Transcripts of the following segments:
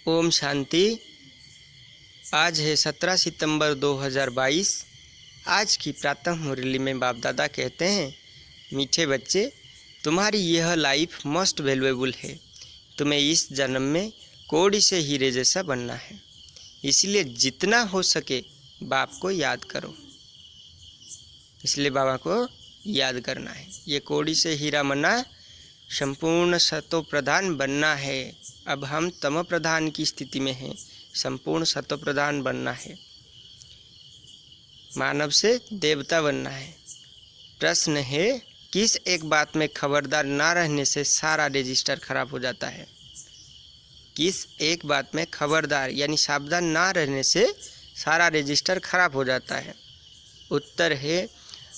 ओम शांति। आज है 17 सितंबर 2022। आज की प्रातः मुरली में बाप दादा कहते हैं, मीठे बच्चे, तुम्हारी यह लाइफ मोस्ट वैल्यूएबल है। तुम्हें इस जन्म में कौड़ी से हीरे जैसा बनना है, इसलिए जितना हो सके बाप को याद करो। इसलिए बाबा को याद करना है। ये कौड़ी से हीरा बनना, संपूर्ण सतो प्रधान बनना है। अब हम तम प्रधान की स्थिति में हैं, संपूर्ण सतो प्रधान बनना है। मानव से देवता बनना है। प्रश्न है, किस एक बात में खबरदार ना रहने से सारा रजिस्टर खराब हो जाता है? किस एक बात में खबरदार यानी सावधान ना रहने से सारा रजिस्टर खराब हो जाता है? उत्तर है,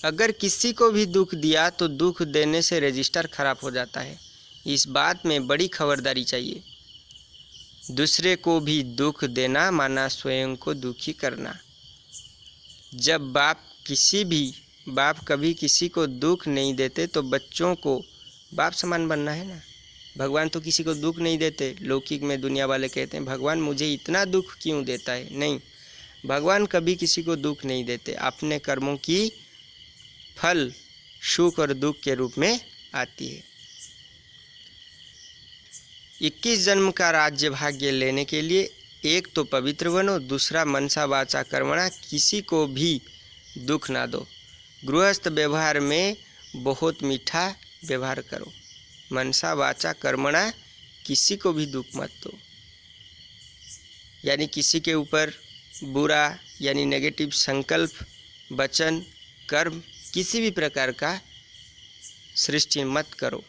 अगर किसी को भी दुख दिया तो दुख देने से रजिस्टर खराब हो जाता है। इस बात में बड़ी खबरदारी चाहिए। दूसरे को भी दुख देना माना स्वयं को दुखी करना। जब बाप कभी किसी को दुख नहीं देते तो बच्चों को बाप समान बनना है ना। भगवान तो किसी को दुख नहीं देते। लौकिक में दुनिया वाले कहते हैं, भगवान मुझे इतना दुख क्यों देता है? नहीं, भगवान कभी किसी को दुख नहीं देते। अपने कर्मों की फल सुख और दुख के रूप में आती है। 21 जन्म का राज्य भाग्य लेने के लिए एक तो पवित्र बनो, दूसरा मनसा वाचा कर्मणा किसी को भी दुख ना दो। गृहस्थ व्यवहार में बहुत मीठा व्यवहार करो। मनसा वाचा कर्मणा किसी को भी दुख मत दो, यानी किसी के ऊपर बुरा यानी नेगेटिव संकल्प, वचन, कर्म किसी भी प्रकार का सृष्टि मत करो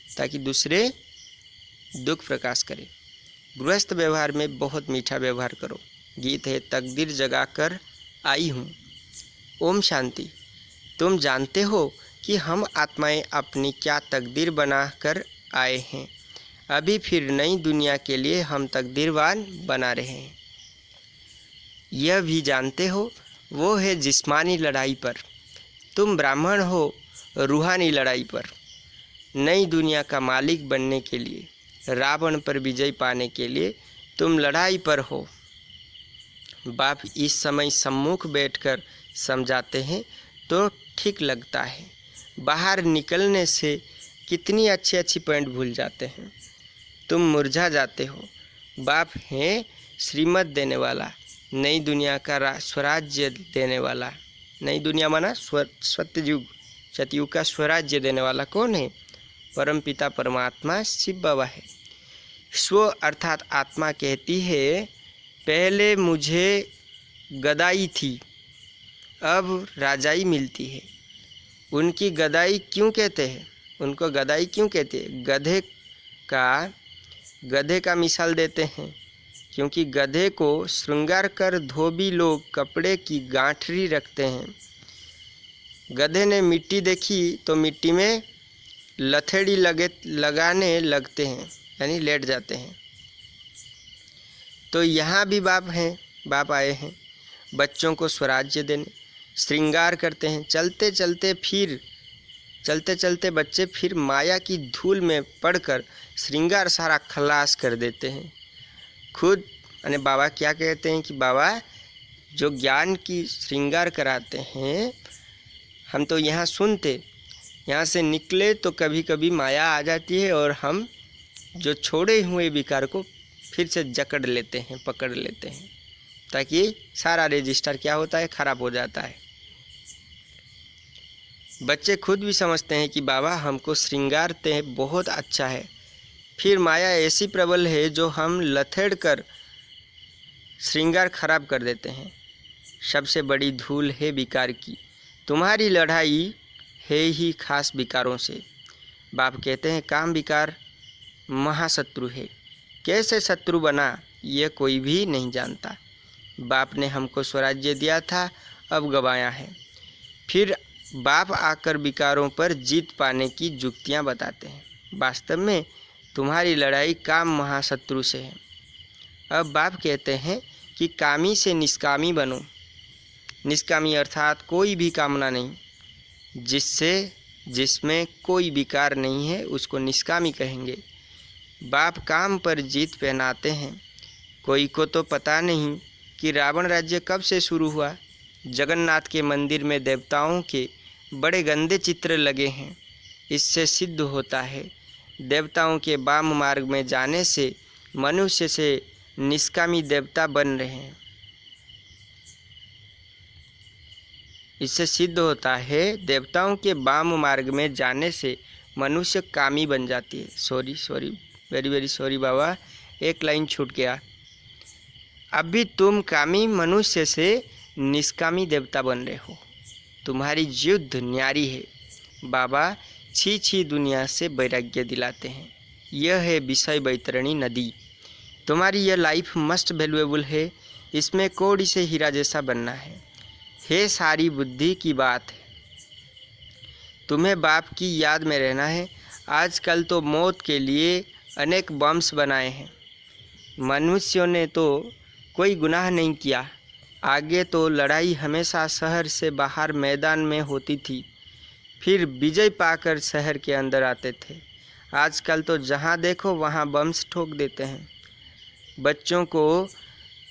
ताकि दूसरे दुख प्रकाश करें। गृहस्थ व्यवहार में बहुत मीठा व्यवहार करो। गीत है, तकदीर जगाकर आई हूँ। ओम शांति। तुम जानते हो कि हम आत्माएं अपनी क्या तकदीर बना कर आए हैं। अभी फिर नई दुनिया के लिए हम तकदीरवान बना रहे हैं। यह भी जानते हो वो है जिस्मानी लड़ाई पर, तुम ब्राह्मण हो रूहानी लड़ाई पर। नई दुनिया का मालिक बनने के लिए, रावण पर विजय पाने के लिए तुम लड़ाई पर हो। बाप इस समय सम्मुख बैठकर समझाते हैं तो ठीक लगता है। बाहर निकलने से कितनी अच्छी अच्छी पॉइंट भूल जाते हैं, तुम मुरझा जाते हो। बाप हैं श्रीमत देने वाला, नई दुनिया का स्वराज्य देने वाला। नई दुनिया माना सत्ययुग, सतयुग का स्वराज्य देने वाला कौन है? परम पिता परमात्मा शिव बाबा है। स्व अर्थात आत्मा कहती है, पहले मुझे गदाई थी, अब राजाई मिलती है। उनकी गदाई क्यों कहते हैं? उनको गदाई क्यों कहते हैं? गधे का मिसाल देते हैं, क्योंकि गधे को श्रृंगार कर धोबी लोग कपड़े की गांठरी रखते हैं। गधे ने मिट्टी देखी तो मिट्टी में लथेड़ी लगाने लगते हैं, यानी लेट जाते हैं। तो यहाँ भी बाप हैं, बाप आए हैं बच्चों को स्वराज्य देने। श्रृंगार करते हैं, चलते चलते बच्चे फिर माया की धूल में पड़कर श्रृंगार सारा खलास कर देते हैं। खुद यानी बाबा क्या कहते हैं कि बाबा जो ज्ञान की श्रृंगार कराते हैं, हम तो यहाँ सुनते, यहाँ से निकले तो कभी कभी माया आ जाती है और हम जो छोड़े हुए विकार को फिर से जकड़ लेते हैं, पकड़ लेते हैं, ताकि सारा रजिस्टर क्या होता है, खराब हो जाता है। बच्चे खुद भी समझते हैं कि बाबा हमको श्रृंगारते हैं, बहुत अच्छा है। फिर माया ऐसी प्रबल है जो हम लथेड़ कर श्रृंगार खराब कर देते हैं। सबसे बड़ी धूल है विकार की। तुम्हारी लड़ाई है ही खास विकारों से। बाप कहते हैं काम विकार महाशत्रु है। कैसे शत्रु बना यह कोई भी नहीं जानता। बाप ने हमको स्वराज्य दिया था, अब गंवाया है। फिर बाप आकर विकारों पर जीत पाने की युक्तियाँ बताते हैं। वास्तव में तुम्हारी लड़ाई काम महाशत्रु से है। अब बाप कहते हैं कि कामी से निष्कामी बनो। निष्कामी अर्थात कोई भी कामना नहीं, जिसमें कोई विकार नहीं है उसको निष्कामी कहेंगे। बाप काम पर जीत पहनाते हैं। कोई को तो पता नहीं कि रावण राज्य कब से शुरू हुआ। जगन्नाथ के मंदिर में देवताओं के बड़े गंदे चित्र लगे हैं। इससे सिद्ध होता है देवताओं के वाम मार्ग में जाने से मनुष्य से निष्कामी देवता बन रहे हैं। इससे सिद्ध होता है देवताओं के वाम मार्ग में जाने से मनुष्य कामी बन जाती है। सॉरी वेरी वेरी सॉरी बाबा, एक लाइन छूट गया। अभी तुम कामी मनुष्य से निष्कामी देवता बन रहे हो। तुम्हारी युद्ध न्यारी है। बाबा छी छी दुनिया से वैराग्य दिलाते हैं। यह है विषय बैतरणी नदी। तुम्हारी यह लाइफ मस्ट वैल्यूएबल है। इसमें कौड़ी से हीरा जैसा बनना है। हे सारी बुद्धि की बात है। तुम्हें बाप की याद में रहना है। आजकल तो मौत के लिए अनेक बम्स बनाए हैं। मनुष्यों ने तो कोई गुनाह नहीं किया। आगे तो लड़ाई हमेशा शहर से बाहर मैदान में होती थी, फिर विजय पाकर शहर के अंदर आते थे। आजकल तो जहाँ देखो वहाँ बम्स ठोक देते हैं। बच्चों को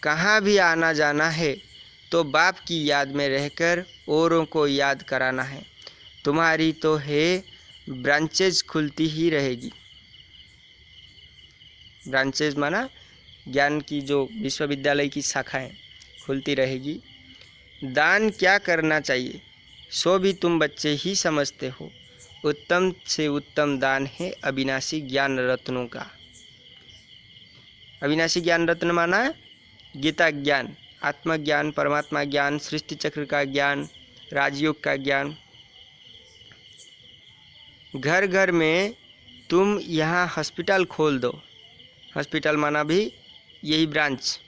कहाँ भी आना जाना है तो बाप की याद में रहकर औरों को याद कराना है। तुम्हारी तो है ब्रांचेज खुलती ही रहेगी। ब्रांचेज माना ज्ञान की जो विश्वविद्यालय की शाखाएं खुलती रहेगी। दान क्या करना चाहिए सो भी तुम बच्चे ही समझते हो। उत्तम से उत्तम दान है अविनाशी ज्ञान रत्नों का। अविनाशी ज्ञान रत्न माना गीता ज्ञान, आत्मज्ञान, परमात्मा ज्ञान, सृष्टि चक्र का ज्ञान, राजयोग का ज्ञान। घर घर में तुम यहाँ हॉस्पिटल खोल दो। हॉस्पिटल माना भी यही ब्रांच।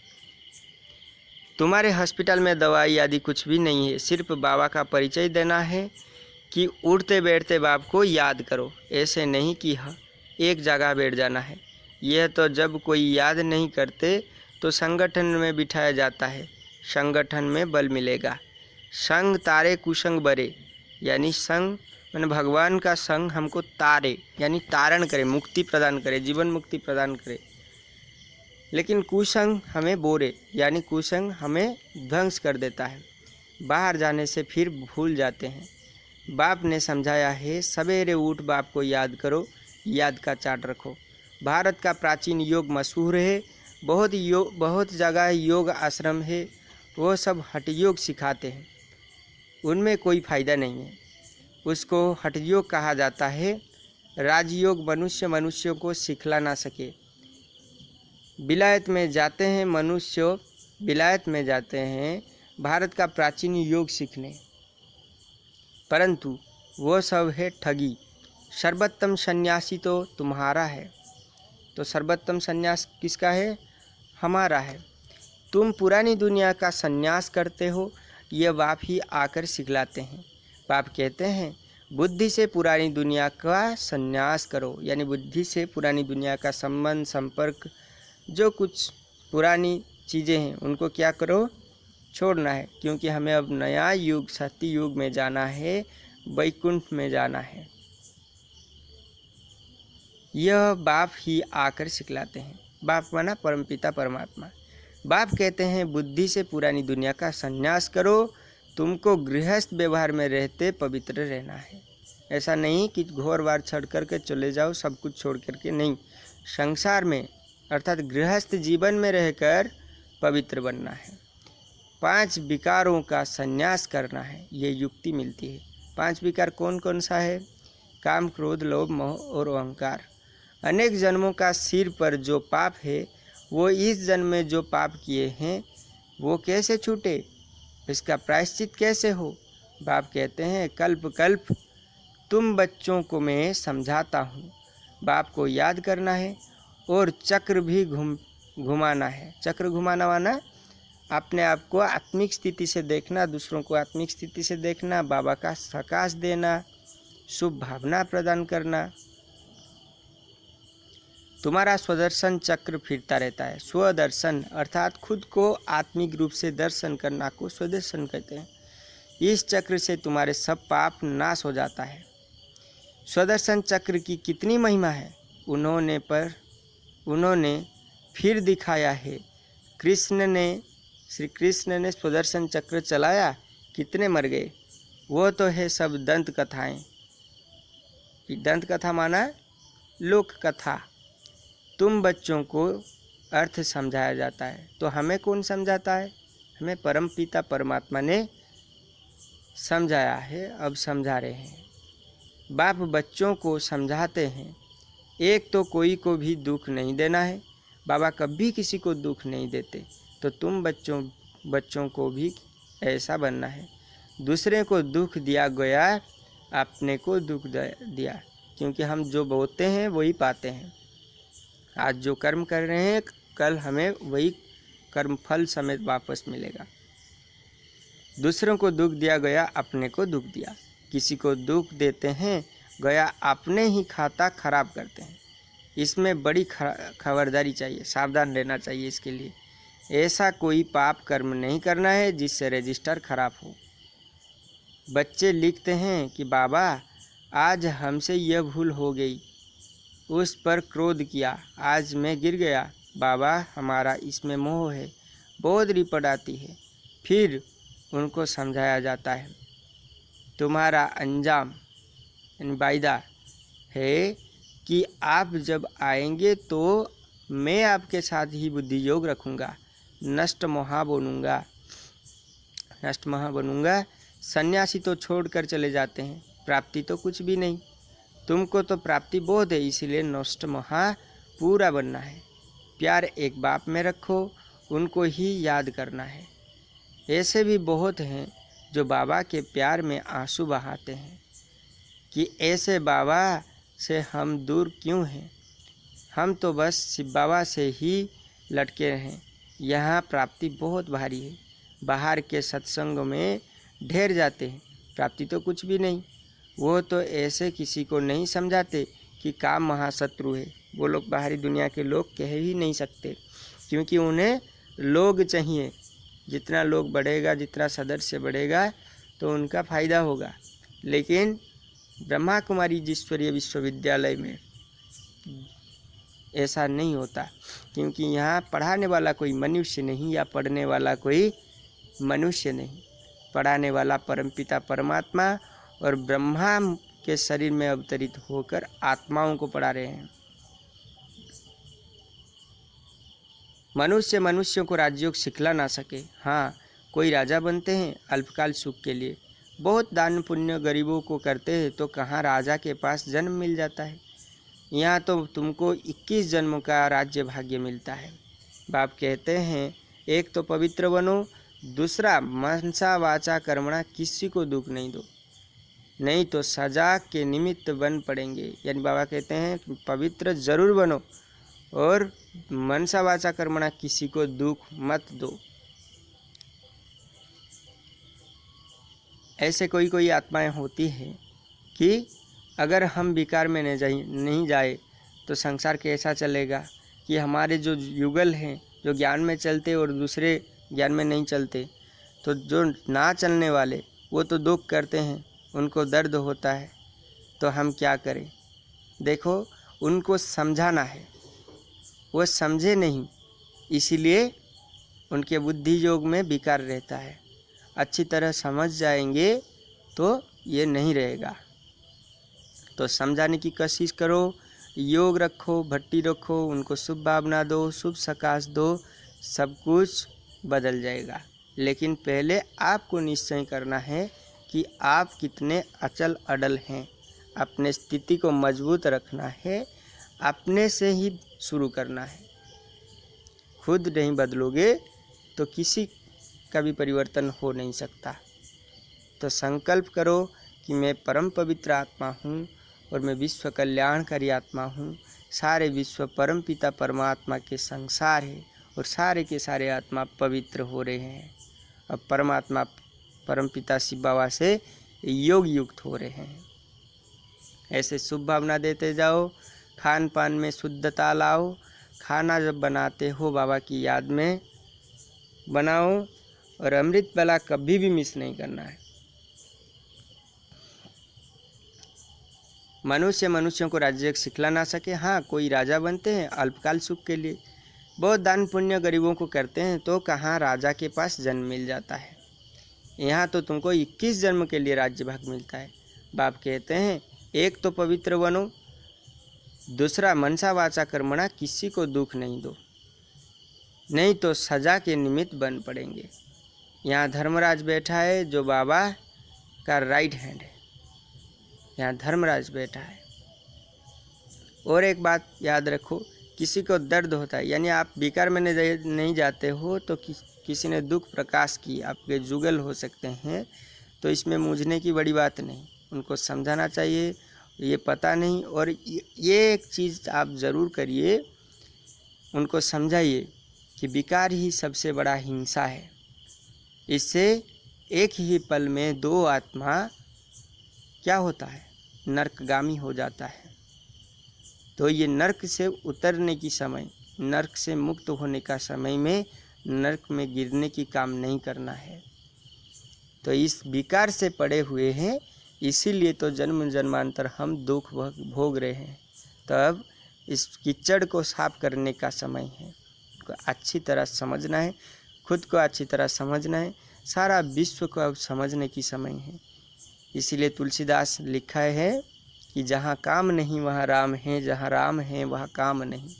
तुम्हारे हॉस्पिटल में दवाई आदि कुछ भी नहीं है। सिर्फ बाबा का परिचय देना है कि उठते बैठते बाप को याद करो। ऐसे नहीं कि एक जगह बैठ जाना है। यह तो जब कोई याद नहीं करते तो संगठन में बिठाया जाता है। संगठन में बल मिलेगा। संग तारे कुसंग बरे, यानी संग मैंने भगवान का संग हमको तारे यानी तारण करे, मुक्ति प्रदान करे, जीवन मुक्ति प्रदान करे। लेकिन कुसंग हमें बोरे यानी कुसंग हमें ध्वंस कर देता है। बाहर जाने से फिर भूल जाते हैं। बाप ने समझाया है सवेरे उठ बाप को याद करो, याद का चार्ट रखो। भारत का प्राचीन योग मशहूर है। बहुत जगह योग आश्रम है, वो सब हठ योग सिखाते हैं। उनमें कोई फ़ायदा नहीं है। उसको हठ योग कहा जाता है। राजयोग मनुष्यों को सिखला ना सके। विलायत में जाते हैं मनुष्य, विलायत में जाते हैं भारत का प्राचीन योग सीखने, परंतु वो सब है ठगी। सर्वोत्तम सन्यासी तो तुम्हारा है। तो सर्वोत्तम सन्यास किसका है? हमारा है। तुम पुरानी दुनिया का सन्यास करते हो, ये बाप ही आकर सिखलाते हैं। बाप कहते हैं बुद्धि से पुरानी दुनिया का सन्यास करो, यानी बुद्धि से पुरानी दुनिया का संबंध, संपर्क, जो कुछ पुरानी चीज़ें हैं उनको क्या करो? छोड़ना है। क्योंकि हमें अब नया युग सत्य युग में जाना है, वैकुंठ में जाना है। यह बाप ही आकर सिखलाते हैं। बाप माना परमपिता परमात्मा। बाप कहते हैं बुद्धि से पुरानी दुनिया का संन्यास करो। तुमको गृहस्थ व्यवहार में रहते पवित्र रहना है। ऐसा नहीं कि घोर वार छड़ करके चले जाओ, सब कुछ छोड़ करके नहीं। संसार में अर्थात गृहस्थ जीवन में रहकर पवित्र बनना है। 5 विकारों का संन्यास करना है, ये युक्ति मिलती है। 5 विकार कौन कौन सा है? काम, क्रोध, लोभ, मोह और अहंकार। अनेक जन्मों का सिर पर जो पाप है, वो इस जन्म में जो पाप किए हैं वो कैसे छूटे, इसका प्रायश्चित कैसे हो? बाप कहते हैं कल्प कल्प तुम बच्चों को मैं समझाता हूँ। बाप को याद करना है और चक्र भी घुमाना है। चक्र घुमाना माना अपने आप को आत्मिक स्थिति से देखना, दूसरों को आत्मिक स्थिति से देखना, बाबा का सकाश देना, शुभ भावना प्रदान करना। तुम्हारा स्वदर्शन चक्र फिरता रहता है। स्वदर्शन अर्थात खुद को आत्मिक रूप से दर्शन करना को स्वदर्शन कहते हैं। इस चक्र से तुम्हारे सब पाप नाश हो जाता है। स्वदर्शन चक्र की कितनी महिमा है उन्होंने फिर दिखाया है। श्री कृष्ण ने सुदर्शन चक्र चलाया, कितने मर गए। वो तो है सब दंत कथाएं। दंत कथा माना लोक कथा। तुम बच्चों को अर्थ समझाया जाता है, तो हमें कौन समझाता है? हमें परम पिता परमात्मा ने समझाया है, अब समझा रहे हैं। बाप बच्चों को समझाते हैं। एक तो कोई को भी दुख नहीं देना है, बाबा कभी किसी को दुख नहीं देते, तो तुम बच्चों को भी ऐसा बनना है। दूसरे को दुख दिया गया, अपने को दुख दिया, क्योंकि हम जो बोते हैं वही पाते हैं। आज जो कर्म कर रहे हैं, कल हमें वही कर्म फल समेत वापस मिलेगा। दूसरों को दुख दिया गया, अपने को दुख दिया। किसी को दुख देते हैं गया, अपने ही खाता खराब करते हैं। इसमें बड़ी खबरदारी चाहिए, सावधान रहना चाहिए इसके लिए। ऐसा कोई पाप कर्म नहीं करना है जिससे रजिस्टर खराब हो। बच्चे लिखते हैं कि बाबा आज हमसे यह भूल हो गई, उस पर क्रोध किया, आज मैं गिर गया, बाबा हमारा इसमें मोह है। बहुत रिपोर्ट आती है। फिर उनको समझाया जाता है, तुम्हारा अंजाम वायदा है कि आप जब आएंगे तो मैं आपके साथ ही बुद्धि योग रखूँगा, नष्ट मोहा बनूँगा। सन्यासी तो छोड़कर चले जाते हैं, प्राप्ति तो कुछ भी नहीं। तुमको तो प्राप्ति बहुत है, इसीलिए नष्ट मोहा पूरा बनना है। प्यार एक बाप में रखो, उनको ही याद करना है। ऐसे भी बहुत हैं जो बाबा के प्यार में आंसू बहाते हैं कि ऐसे बाबा से हम दूर क्यों हैं। हम तो बस शिव बाबा से ही लटके रहें। यहाँ प्राप्ति बहुत भारी है। बाहर के सत्संग में ढेर जाते हैं, प्राप्ति तो कुछ भी नहीं। वो तो ऐसे किसी को नहीं समझाते कि काम महाशत्रु है। वो लोग बाहरी दुनिया के लोग कह ही नहीं सकते, क्योंकि उन्हें लोग चाहिए। जितना लोग बढ़ेगा, जितना सदस्य बढ़ेगा, तो उनका फ़ायदा होगा। लेकिन ब्रह्मा कुमारी ईश्वरीय विश्वविद्यालय में ऐसा नहीं होता, क्योंकि यहाँ पढ़ाने वाला कोई मनुष्य नहीं, या पढ़ने वाला कोई मनुष्य नहीं। पढ़ाने वाला परमपिता परमात्मा और ब्रह्मा के शरीर में अवतरित होकर आत्माओं को पढ़ा रहे हैं। मनुष्यों को राजयोग सिखला ना सके। हाँ, कोई राजा बनते हैं अल्पकाल सुख के लिए, बहुत दान पुण्य गरीबों को करते हैं, तो कहाँ राजा के पास जन्म मिल जाता है। यहाँ तो तुमको 21 जन्मों का राज्य भाग्य मिलता है। बाप कहते हैं, एक तो पवित्र बनो, दूसरा मनसा वाचा कर्मणा किसी को दुख नहीं दो, नहीं तो सजा के निमित्त बन पड़ेंगे। यानी बाबा कहते हैं पवित्र जरूर बनो और मनसा वाचा कर्मणा किसी को दुख मत दो। ऐसे कोई आत्माएं होती हैं कि अगर हम विकार में नहीं जाए तो संसार कैसा चलेगा, कि हमारे जो युगल हैं जो ज्ञान में चलते और दूसरे ज्ञान में नहीं चलते, तो जो ना चलने वाले वो तो दुख करते हैं, उनको दर्द होता है, तो हम क्या करें। देखो, उनको समझाना है, वो समझे नहीं, इसीलिए उनके बुद्धि योग में विकार रहता है। अच्छी तरह समझ जाएंगे तो ये नहीं रहेगा। तो समझाने की कोशिश करो, योग रखो, भट्टी रखो, उनको शुभ भावना दो, शुभ सकाश दो, सब कुछ बदल जाएगा। लेकिन पहले आपको निश्चय करना है कि आप कितने अचल अडल हैं। अपने स्थिति को मजबूत रखना है, अपने से ही शुरू करना है। खुद नहीं बदलोगे तो किसी का भी परिवर्तन हो नहीं सकता। तो संकल्प करो कि मैं परम पवित्र आत्मा हूँ और मैं विश्व कल्याणकारी आत्मा हूँ। सारे विश्व परम पिता परमात्मा के संसार है और सारे के सारे आत्मा पवित्र हो रहे हैं। अब परमात्मा परम पिता शिव बाबा से योग युक्त हो रहे हैं। ऐसे शुभ भावना देते जाओ, खान पान में शुद्धता लाओ। खाना जब बनाते हो बाबा की याद में बनाओ, और अमृत वाला कभी भी मिस नहीं करना है। मनुष्यों को राज्य सिखला ना सके। हाँ, कोई राजा बनते हैं अल्पकाल सुख के लिए, बहुत दान पुण्य गरीबों को करते हैं तो कहाँ राजा के पास जन्म मिल जाता है। यहाँ तो तुमको 21 जन्म के लिए राज्य भाग मिलता है। बाप कहते हैं एक तो पवित्र बनो, दूसरा मनसा वाचा कर्मणा किसी को दुख नहीं दो, नहीं तो सजा के निमित्त बन पड़ेंगे। यहाँ धर्मराज बैठा है जो बाबा का राइट हैंड है, यहाँ धर्मराज बैठा है। और एक बात याद रखो, किसी को दर्द होता है, यानी आप बेकार में नहीं जाते हो तो किसी ने दुख प्रकाश की, आपके जुगल हो सकते हैं, तो इसमें मूझने की बड़ी बात नहीं, उनको समझाना चाहिए। ये पता नहीं, और ये एक चीज़ आप ज़रूर करिए, उनको समझाइए कि विकार ही सबसे बड़ा हिंसा है। इससे एक ही पल में 2 आत्मा क्या होता है, नरकगामी हो जाता है। तो ये नरक से उतरने की समय, नरक से मुक्त होने का समय में नरक में गिरने की काम नहीं करना है। तो इस विकार से पड़े हुए हैं, इसीलिए तो जन्म जन्मांतर हम दुख भोग रहे हैं। तब इस कीचड़ को साफ करने का समय है, अच्छी तरह समझना है, खुद को अच्छी तरह समझना है, सारा विश्व को अब समझने की समय है। इसीलिए तुलसीदास लिखा है कि जहाँ काम नहीं वहाँ राम है, जहाँ राम है वहाँ काम नहीं।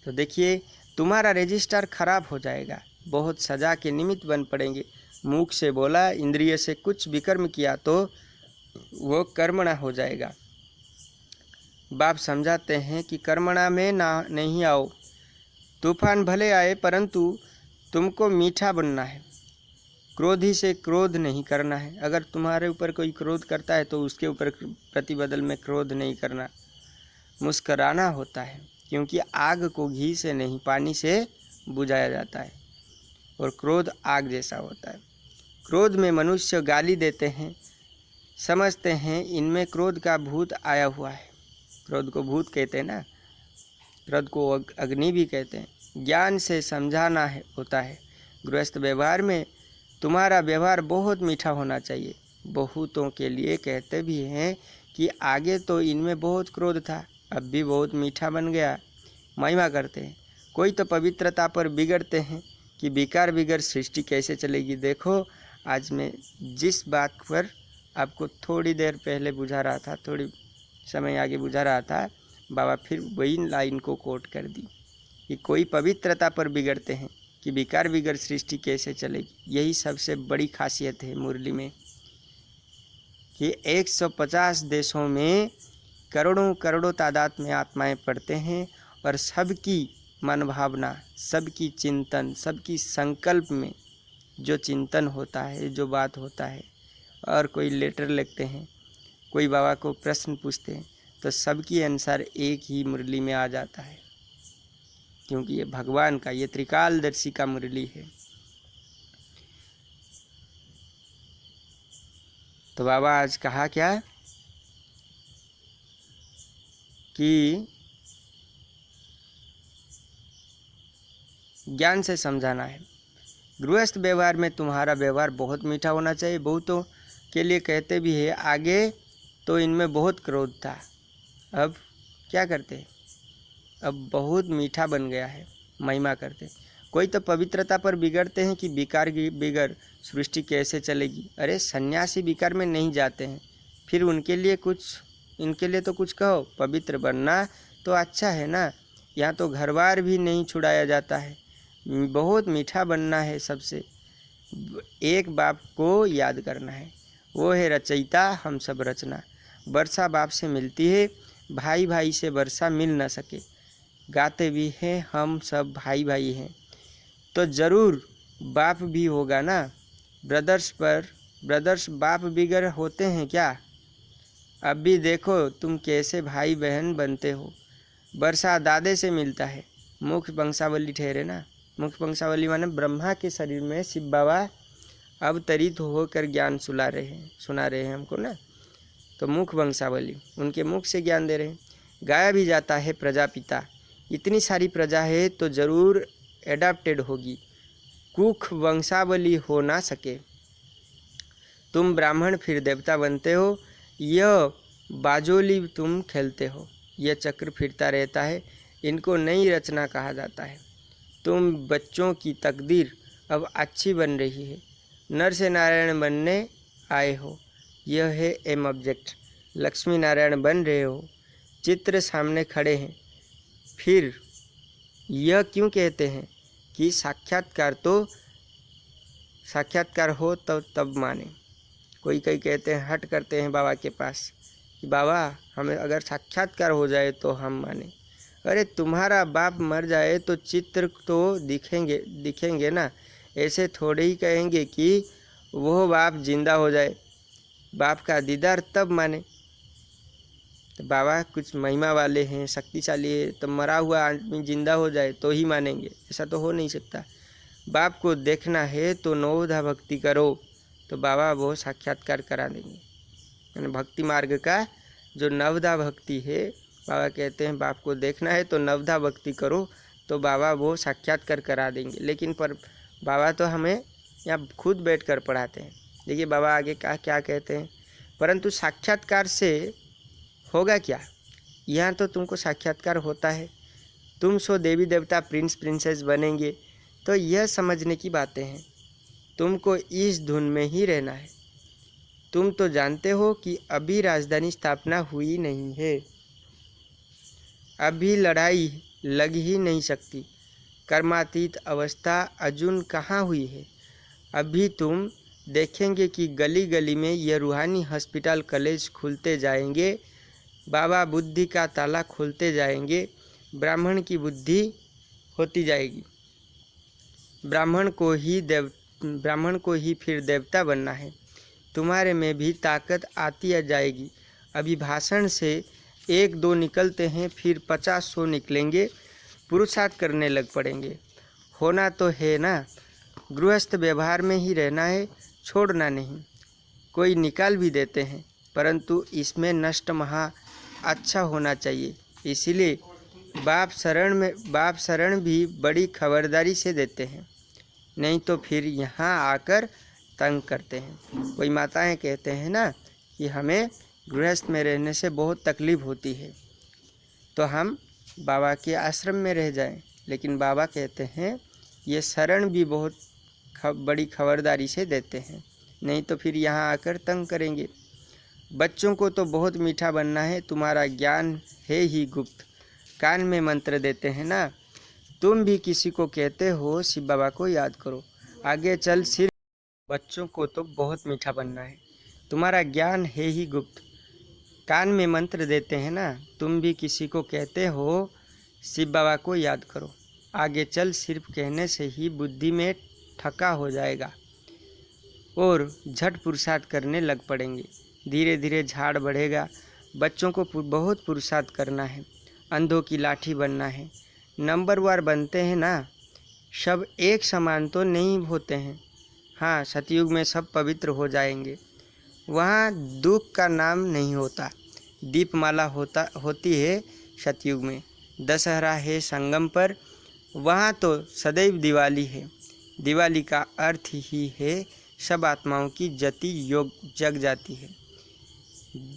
तो देखिए तुम्हारा रजिस्टर खराब हो जाएगा, बहुत सजा के निमित्त बन पड़ेंगे। मुख से बोला, इंद्रिय से कुछ विकर्म किया तो वो कर्मणा हो जाएगा। बाप समझाते हैं कि कर्मणा में ना नहीं आओ, तूफान भले आए परंतु तुमको मीठा बनना है, क्रोधी से क्रोध नहीं करना है। अगर तुम्हारे ऊपर कोई क्रोध करता है तो उसके ऊपर प्रतिबदल में क्रोध नहीं करना, मुस्कराना होता है, क्योंकि आग को घी से नहीं पानी से बुझाया जाता है, और क्रोध आग जैसा होता है। क्रोध में मनुष्य गाली देते हैं, समझते हैं इनमें क्रोध का भूत आया हुआ है। क्रोध को भूत कहते हैं ना, क्रोध को अग्नि भी कहते हैं। ज्ञान से समझाना है होता है। गृहस्थ व्यवहार में तुम्हारा व्यवहार बहुत मीठा होना चाहिए। बहुतों के लिए कहते भी हैं कि आगे तो इनमें बहुत क्रोध था, अब भी बहुत मीठा बन गया, महिमा करते हैं। कोई तो पवित्रता पर बिगड़ते हैं कि विकार बिगड़ सृष्टि कैसे चलेगी। देखो आज मैं जिस बात पर आपको थोड़ी देर पहले बुझा रहा था, थोड़ी समय आगे बुझा रहा था, बाबा फिर वही लाइन को कोट कर दी कि कोई पवित्रता पर बिगड़ते हैं कि विकार बिगड़ सृष्टि कैसे चलेगी। यही सबसे बड़ी खासियत है मुरली में कि 150 देशों में करोड़ों करोड़ों तादाद में आत्माएं पढ़ते हैं, और सबकी मन भावना, सबकी चिंतन, सबकी संकल्प में जो चिंतन होता है, जो बात होता है, और कोई लेटर लिखते हैं, कोई बाबा को प्रश्न पूछते हैं, तो सबकी आंसर एक ही मुरली में आ जाता है, क्योंकि ये भगवान का, ये त्रिकालदर्शी का मुरली है। तो बाबा आज कहा क्या कि ज्ञान से समझाना है। गृहस्थ व्यवहार में तुम्हारा व्यवहार बहुत मीठा होना चाहिए। बहुतों के लिए कहते भी है आगे तो इनमें बहुत क्रोध था, अब क्या करते हैं, अब बहुत मीठा बन गया है, महिमा करते। कोई तो पवित्रता पर बिगड़ते हैं कि विकार बिगड़ सृष्टि कैसे चलेगी। अरे सन्यासी विकार में नहीं जाते हैं, फिर उनके लिए कुछ, इनके लिए तो कुछ कहो। पवित्र बनना तो अच्छा है ना, यहाँ तो घरबार भी नहीं छुड़ाया जाता है। बहुत मीठा बनना है। सबसे एक बाप को याद करना है, वो है रचयिता, हम सब रचना। वर्षा बाप से मिलती है, भाई भाई से वर्षा मिल न सके। गाते भी हैं हम सब भाई भाई हैं, तो ज़रूर बाप भी होगा ना। ब्रदर्स बाप बिगर होते हैं क्या? अब भी देखो तुम कैसे भाई बहन बनते हो। वर्षा दादे से मिलता है, मुख्य वंशावली ठहरे ना। मुख्य वंशावली माने ब्रह्मा के शरीर में शिव बाबा अवतरित होकर ज्ञान सुना रहे हैं हमको ना, तो मुख्य वंशावली, उनके मुख से ज्ञान दे रहे हैं। गाया भी जाता है प्रजापिता। इतनी सारी प्रजा है तो ज़रूर एडाप्टेड होगी, कुख वंशावली हो ना सके। तुम ब्राह्मण फिर देवता बनते हो, यह बाजोली तुम खेलते हो। यह चक्र फिरता रहता है, इनको नई रचना कहा जाता है। तुम बच्चों की तकदीर अब अच्छी बन रही है, नर से नारायण बनने आए हो, यह है एम ऑब्जेक्ट। लक्ष्मी नारायण बन रहे हो, चित्र सामने खड़े हैं। फिर यह क्यों कहते हैं कि साक्षात्कार हो तो तब माने। कोई कहते हैं हट करते हैं बाबा के पास कि बाबा हमें अगर साक्षात्कार हो जाए तो हम माने। अरे तुम्हारा बाप मर जाए तो चित्र तो दिखेंगे ना, ऐसे थोड़े ही कहेंगे कि वो बाप जिंदा हो जाए, बाप का दीदार तब माने। तो बाबा कुछ महिमा वाले हैं, शक्तिशाली है, तो मरा हुआ आदमी जिंदा हो जाए तो ही मानेंगे, ऐसा तो हो नहीं सकता। बाप को देखना है तो नवोधा भक्ति करो, तो बाबा वो साक्षात्कार करा देंगे। यानी भक्ति मार्ग का जो नवधा भक्ति है, बाबा कहते हैं बाप को देखना है तो नवधा भक्ति करो, तो बाबा वो साक्षात्कार करा देंगे। लेकिन पर बाबा तो हमें यहाँ खुद बैठकर पढ़ाते हैं। देखिए बाबा आगे क्या कहते हैं, परंतु साक्षात्कार से होगा क्या। यहाँ तो तुमको साक्षात्कार होता है, तुम सो देवी देवता प्रिंस प्रिंसेस बनेंगे, तो यह समझने की बातें हैं। तुमको इस धुन में ही रहना है। तुम तो जानते हो कि अभी राजधानी स्थापना हुई नहीं है, अभी लड़ाई लग ही नहीं सकती, कर्मातीत अवस्था अजून कहाँ हुई है। अभी तुम देखेंगे कि गली गली में ये रूहानी हॉस्पिटल कॉलेज खुलते जाएंगे, बाबा बुद्धि का ताला खोलते जाएंगे, ब्राह्मण की बुद्धि होती जाएगी। ब्राह्मण को ही फिर देवता बनना है। तुम्हारे में भी ताकत आती जाएगी। अभी भाषण से 1-2 निकलते हैं, फिर 50-100 निकलेंगे, पुरुषार्थ करने लग पड़ेंगे। होना तो है ना, गृहस्थ व्यवहार में ही रहना है, छोड़ना नहीं। कोई निकाल भी देते हैं, परंतु इसमें नष्ट महा अच्छा होना चाहिए। इसीलिए बाप शरण भी बड़ी खबरदारी से देते हैं, नहीं तो फिर यहाँ आकर तंग करते हैं। कोई माताएं कहते हैं ना कि हमें गृहस्थ में रहने से बहुत तकलीफ़ होती है, तो हम बाबा के आश्रम में रह जाएं। लेकिन बाबा कहते हैं ये शरण भी बहुत बड़ी खबरदारी से देते हैं, नहीं तो फिर यहाँ आकर तंग करेंगे। बच्चों को तो बहुत मीठा बनना है, तुम्हारा ज्ञान है ही गुप्त। कान में मंत्र देते हैं ना, तुम भी किसी को कहते हो शिव बाबा को याद करो, आगे चल सिर्फ। बच्चों को तो बहुत मीठा बनना है, तुम्हारा ज्ञान है ही गुप्त। कान में मंत्र देते हैं ना, तुम भी किसी को कहते हो शिव बाबा को याद करो, आगे चल सिर्फ कहने से ही बुद्धि में ठका हो जाएगा और झट पुरुषार्थ करने लग पड़ेंगे। धीरे धीरे झाड़ बढ़ेगा। बच्चों को बहुत पुरुषार्थ करना है, अंधों की लाठी बनना है। नंबरवार बनते हैं ना, सब एक समान तो नहीं होते हैं। हाँ, सतयुग में सब पवित्र हो जाएंगे, वहाँ दुख का नाम नहीं होता। दीपमाला होती है सतयुग में, दशहरा है संगम पर, वहाँ तो सदैव दिवाली है। दिवाली का अर्थ ही है सब आत्माओं की जति योग जग जाती है।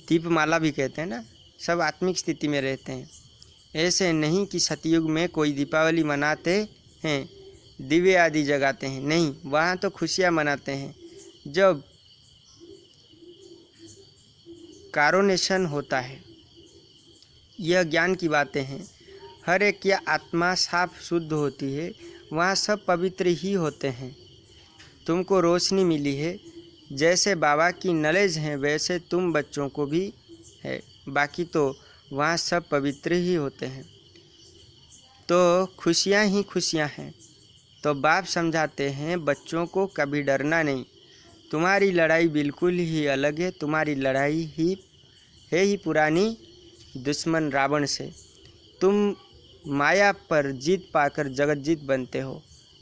दीपमाला भी कहते हैं ना, सब आत्मिक स्थिति में रहते हैं। ऐसे नहीं कि सतयुग में कोई दीपावली मनाते हैं, दिव्य आदि जगाते हैं, नहीं, वहाँ तो खुशियाँ मनाते हैं। जब कारोनेशन होता है, यह ज्ञान की बातें हैं। हर एक की आत्मा साफ शुद्ध होती है, वहाँ सब पवित्र ही होते हैं। तुमको रोशनी मिली है, जैसे बाबा की नॉलेज है वैसे तुम बच्चों को भी है, बाकी तो वहाँ सब पवित्र ही होते हैं। तो खुशियाँ ही खुशियाँ हैं। तो बाप समझाते हैं बच्चों को कभी डरना नहीं, तुम्हारी लड़ाई बिल्कुल ही अलग है। तुम्हारी लड़ाई ही पुरानी दुश्मन रावण से। तुम माया पर जीत पाकर जगत जीत बनते हो।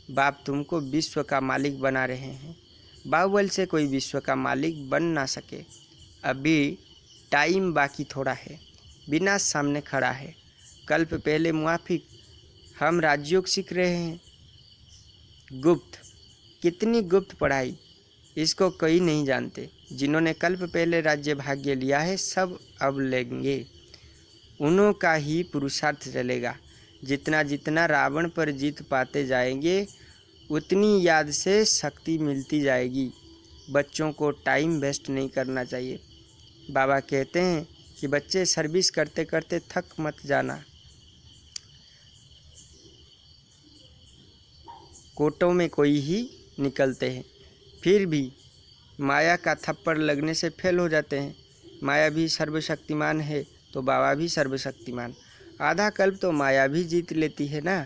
बाप तुमको विश्व का मालिक बना रहे हैं, बाहुबल से कोई विश्व का मालिक बन ना सके। अभी टाइम बाकी थोड़ा है, विनाश सामने खड़ा है। कल्प पहले मुआफिक हम राजयोग सीख रहे हैं। गुप्त, कितनी गुप्त पढ़ाई, इसको कोई नहीं जानते। जिन्होंने कल्प पहले राज्य भाग्य लिया है सब अब लेंगे, उन्हों का ही पुरुषार्थ चलेगा। जितना जितना रावण पर जीत पाते जाएंगे उतनी याद से शक्ति मिलती जाएगी। बच्चों को टाइम वेस्ट नहीं करना चाहिए। बाबा कहते हैं कि बच्चे सर्विस करते करते थक मत जाना। कोटों में कोई ही निकलते हैं, फिर भी माया का थप्पड़ लगने से फेल हो जाते हैं। माया भी सर्वशक्तिमान है तो बाबा भी सर्वशक्तिमान। आधा कल्प तो माया भी जीत लेती है ना।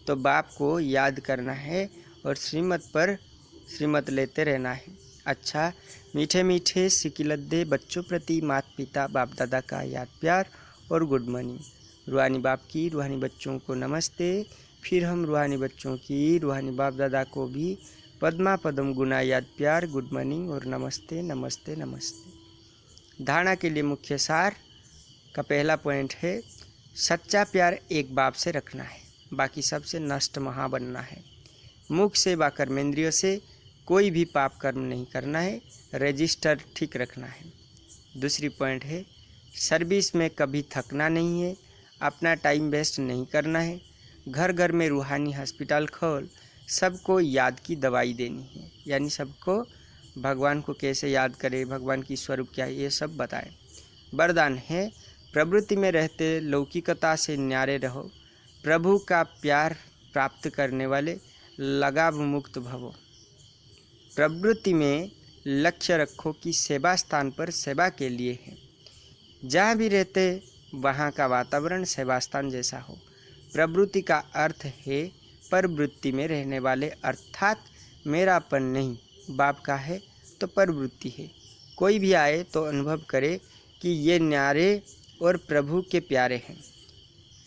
तो बाप को याद करना है और श्रीमत लेते रहना है। अच्छा, मीठे मीठे सिकिलद्दे बच्चों प्रति माता पिता बाप दादा का याद प्यार और गुड मॉर्निंग। रूहानी बाप की रूहानी बच्चों को नमस्ते। फिर हम रूहानी बच्चों की रूहानी बाप दादा को भी पद्मा पदम गुना याद प्यार गुड मॉर्निंग और नमस्ते नमस्ते नमस्ते। धारणा के लिए मुख्य सार का पहला पॉइंट है, सच्चा प्यार एक बाप से रखना है, बाकी सबसे नष्ट महा बनना है। मुख से व कर्मेंद्रियों से कोई भी पाप कर्म नहीं करना है, रजिस्टर ठीक रखना है। दूसरी पॉइंट है, सर्विस में कभी थकना नहीं है, अपना टाइम वेस्ट नहीं करना है। घर घर में रूहानी हॉस्पिटल खोल सबको याद की दवाई देनी है, यानी सबको भगवान को कैसे याद करें, भगवान की स्वरूप क्या है, ये सब बताएं। वरदान है, प्रवृत्ति में रहते लौकिकता से न्यारे रहो, प्रभु का प्यार प्राप्त करने वाले लगाव मुक्त भवो। प्रवृत्ति में लक्ष्य रखो कि सेवा स्थान पर सेवा के लिए है। जहाँ भी रहते वहाँ का वातावरण सेवा स्थान जैसा हो। प्रवृत्ति का अर्थ है परवृत्ति में रहने वाले, अर्थात मेरापन नहीं, बाप का है तो परवृत्ति है। कोई भी आए तो अनुभव करे कि ये न्यारे और प्रभु के प्यारे हैं।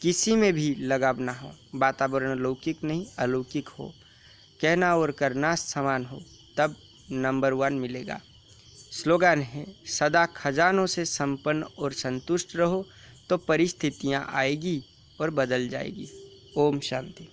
किसी में भी लगाव ना हो, वातावरण लौकिक नहीं अलौकिक हो, कहना और करना समान हो, तब नंबर 1 मिलेगा। स्लोगन है, सदा खजानों से संपन्न और संतुष्ट रहो तो परिस्थितियाँ आएगी और बदल जाएगी। ओम शांति।